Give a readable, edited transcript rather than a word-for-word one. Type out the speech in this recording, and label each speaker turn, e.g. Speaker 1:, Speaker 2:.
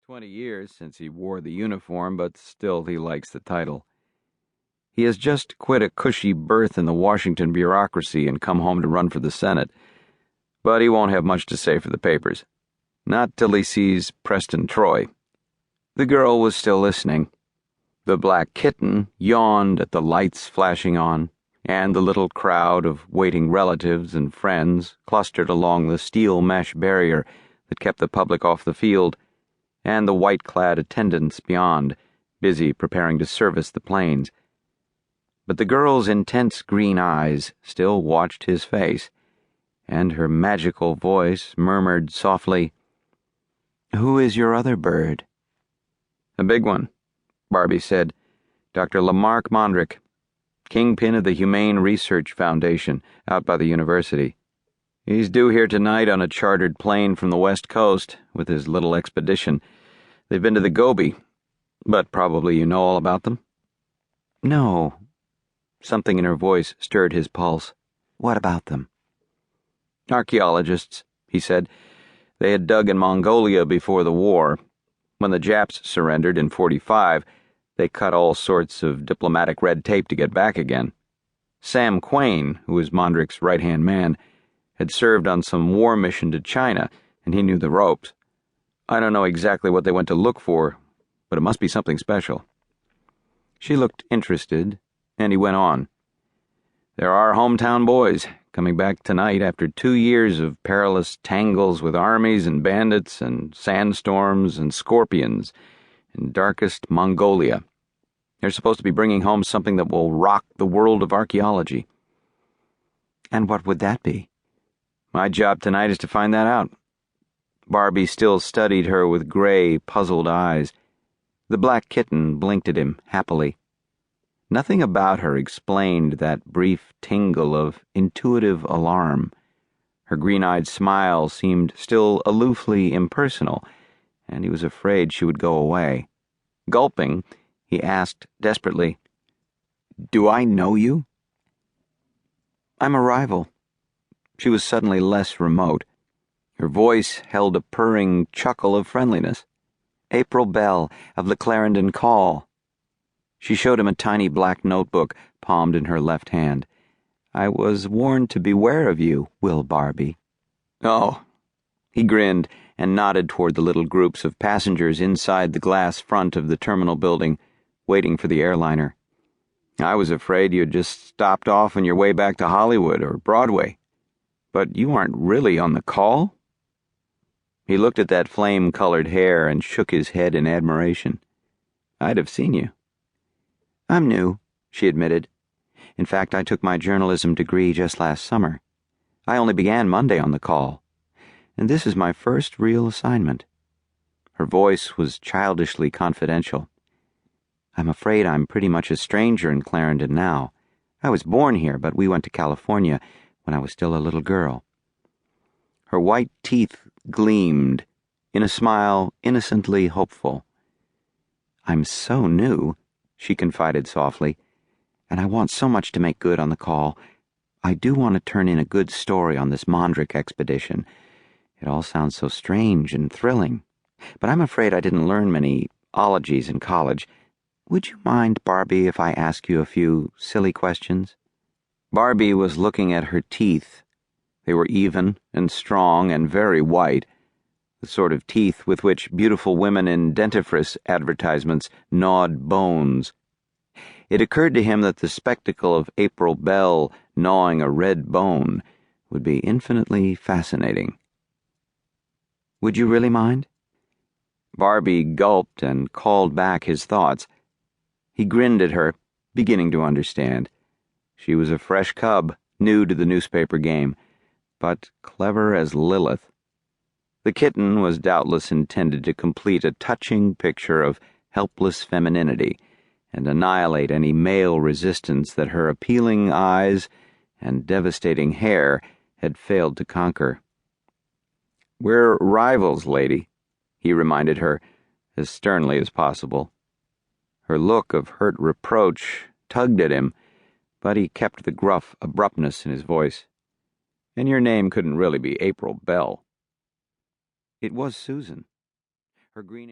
Speaker 1: 20 years since he wore the uniform, but still he likes the title. He has just quit a cushy berth in the Washington bureaucracy and come home to run for the Senate. But he won't have much to say for the papers. Not till he sees Preston Troy. The girl was still listening. The black kitten yawned at the lights flashing on, and the little crowd of waiting relatives and friends clustered along the steel mesh barrier that kept the public off the field, and the white-clad attendants beyond, busy preparing to service the planes. But the girl's intense green eyes still watched his face, and her magical voice murmured softly, "Who is your other bird?" "A big one," Barbee said. "Dr. Lamarck Mondrick, kingpin of the Humane Research Foundation out by the university. He's due here tonight on a chartered plane from the West Coast with his little expedition. They've been to the Gobi, but probably you know all about them?"
Speaker 2: "No."
Speaker 1: Something in her voice stirred his pulse.
Speaker 2: "What about them?"
Speaker 1: "Archaeologists," he said. "They had dug in Mongolia before the war. When the Japs surrendered in '45, they cut all sorts of diplomatic red tape to get back again. Sam Quain, who was Mondrick's right-hand man, had served on some war mission to China, and he knew the ropes. I don't know exactly what they went to look for, but it must be something special." She looked interested, and he went on. "There are hometown boys coming back tonight after 2 years of perilous tangles with armies and bandits and sandstorms and scorpions in darkest Mongolia. They're supposed to be bringing home something that will rock the world of archaeology."
Speaker 2: "And what would that be?"
Speaker 1: "My job tonight is to find that out." Barbee still studied her with gray, puzzled eyes. The black kitten blinked at him happily. Nothing about her explained that brief tingle of intuitive alarm. Her green-eyed smile seemed still aloofly impersonal, and he was afraid she would go away. Gulping, he asked desperately, "Do I know you?"
Speaker 2: "I'm a rival."
Speaker 1: She was suddenly less remote. Her voice held a purring chuckle of friendliness.
Speaker 2: "April Bell of the Clarendon Call."
Speaker 1: She showed him a tiny black notebook palmed in her left hand.
Speaker 2: "I was warned to beware of you, Will Barbee."
Speaker 1: "Oh." He grinned and nodded toward the little groups of passengers inside the glass front of the terminal building, waiting for the airliner. "I was afraid you had just stopped off on your way back to Hollywood or Broadway. But you aren't really on the call?" He looked at that flame-colored hair and shook his head in admiration. "I'd have seen you."
Speaker 2: "I'm new," she admitted. "In fact, I took my journalism degree just last summer. I only began Monday on the call, and this is my first real assignment." Her voice was childishly confidential. "I'm afraid I'm pretty much a stranger in Clarendon now. I was born here, but we went to California when I was still a little girl."
Speaker 1: Her white teeth gleamed in a smile innocently hopeful.
Speaker 2: "I'm so new," she confided softly, "and I want so much to make good on the call. I do want to turn in a good story on this Mondrick expedition. It all sounds so strange and thrilling, but I'm afraid I didn't learn many ologies in college. Would you mind, Barbee, if I ask you a few silly questions?"
Speaker 1: Barbee was looking at her teeth. They were even and strong and very white, the sort of teeth with which beautiful women in dentifrice advertisements gnawed bones. It occurred to him that the spectacle of April Bell gnawing a red bone would be infinitely fascinating.
Speaker 2: "Would you really mind?"
Speaker 1: Barbee gulped and called back his thoughts. He grinned at her, beginning to understand. She was a fresh cub, new to the newspaper game, but clever as Lilith. The kitten was doubtless intended to complete a touching picture of helpless femininity and annihilate any male resistance that her appealing eyes and devastating hair had failed to conquer. "We're rivals, lady," he reminded her, as sternly as possible. Her look of hurt reproach tugged at him, but he kept the gruff abruptness in his voice. "And your name couldn't really be April Bell."
Speaker 2: It was Susan. Her green